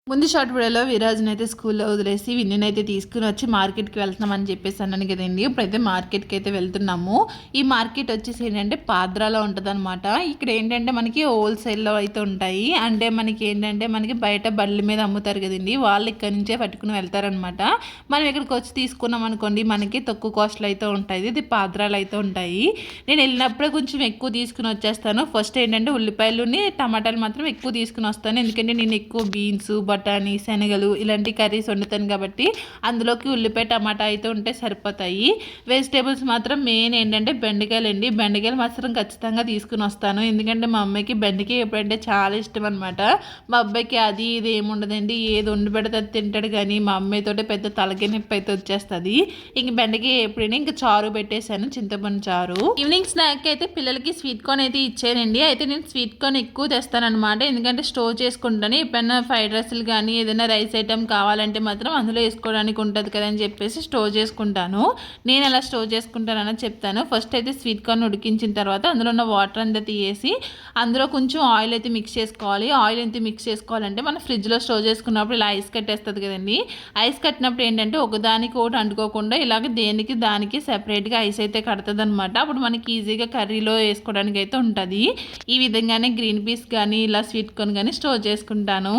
ముందు షార్ట్ వీడియోలో విరాజ్ని అయితే స్కూల్లో వదిలేసి విన్నీని అయితే తీసుకుని వచ్చి మార్కెట్కి వెళ్తున్నామని చెప్పేసి అన్నాను కదండి. ఇప్పుడైతే మార్కెట్కి అయితే వెళ్తున్నాము. ఈ మార్కెట్ వచ్చేసి ఏంటంటే పాద్రాలో ఉంటుంది అనమాట. ఇక్కడ ఏంటంటే మనకి హోల్సేల్లో అయితే ఉంటాయి. అంటే మనకి బయట బళ్ళ మీద అమ్ముతారు కదండి, వాళ్ళు ఇక్కడ నుంచే పట్టుకుని వెళ్తారనమాట. మనం ఇక్కడికి వచ్చి తీసుకున్నాం అనుకోండి, మనకి తక్కువ కాస్ట్లో అయితే ఉంటాయి. ఇది పాద్రాలు అయితే ఉంటాయి. నేను వెళ్ళినప్పుడే కొంచెం ఎక్కువ తీసుకుని వచ్చేస్తాను. ఫస్ట్ ఏంటంటే ఉల్లిపాయలుని టమాటాలు మాత్రం ఎక్కువ తీసుకుని వస్తాను, ఎందుకంటే నేను ఎక్కువ బీన్స్, బఠానీ, శనగలు ఇలాంటి కర్రీస్ వండుతాను కాబట్టి అందులోకి ఉల్లిపాయ టమాటా అయితే ఉంటే సరిపోతాయి. వెజిటేబుల్స్ మాత్రం మెయిన్ ఏంటంటే బెండకాయలు మాత్రం ఖచ్చితంగా తీసుకుని వస్తాను, ఎందుకంటే మా అమ్మాయికి బెండకాయ ఎప్పుడంటే చాలా ఇష్టం అనమాట. మా అబ్బాయికి అది ఇది ఏముండదండి, ఏది వండి పెడితే అది తింటాడు, కానీ మా అమ్మాయితో పెద్ద తలకాయ నొప్పి అయితే వచ్చేస్తుంది. ఇంక బెండకాయ ఎప్పుడైనా ఇంకా చారు పెట్టేశాను, చింతపండు చారు. ఈవినింగ్ స్నాక్ అయితే పిల్లలకి స్వీట్ కార్న్ అయితే ఇచ్చానండి. అయితే నేను స్వీట్ కార్న్ ఎక్కువ తెస్తానమాట, ఎందుకంటే స్టోర్ చేసుకుంటాను. ఎప్పుడైనా ఫ్రైడ్ రైస్లు కానీ ఏదైనా రైస్ ఐటెం కావాలంటే మాత్రం అందులో వేసుకోవడానికి ఉంటుంది కదా అని చెప్పేసి స్టోర్ చేసుకుంటాను. నేను ఎలా స్టోర్ చేసుకుంటానని చెప్తాను. ఫస్ట్ అయితే స్వీట్ కార్న్ ఉడికించిన తర్వాత అందులో ఉన్న వాటర్ అంతా తీసేసి అందులో కొంచెం ఆయిల్ అయితే మిక్స్ చేసుకోవాలి. ఆయిల్ ఎంత మిక్స్ చేసుకోవాలంటే మనం ఫ్రిడ్జ్లో స్టోర్ చేసుకున్నప్పుడు ఇలా ఐస్ కట్టేస్తుంది కదండి, ఐస్ కట్టినప్పుడు ఏంటంటే ఒకదానికి ఒకటి అంటుకోకుండా ఇలాగ దేనికి దానికి సెపరేట్గా ఐస్ అయితే కడుతుంది అనమాట. అప్పుడు మనకి ఈజీగా కర్రీలో వేసుకోవడానికి అయితే ఉంటుంది. ఈ విధంగానే గ్రీన్ పీస్ కానీ ఇలా స్వీట్ కార్న్ కానీ స్టోర్ చేసుకుంటాను.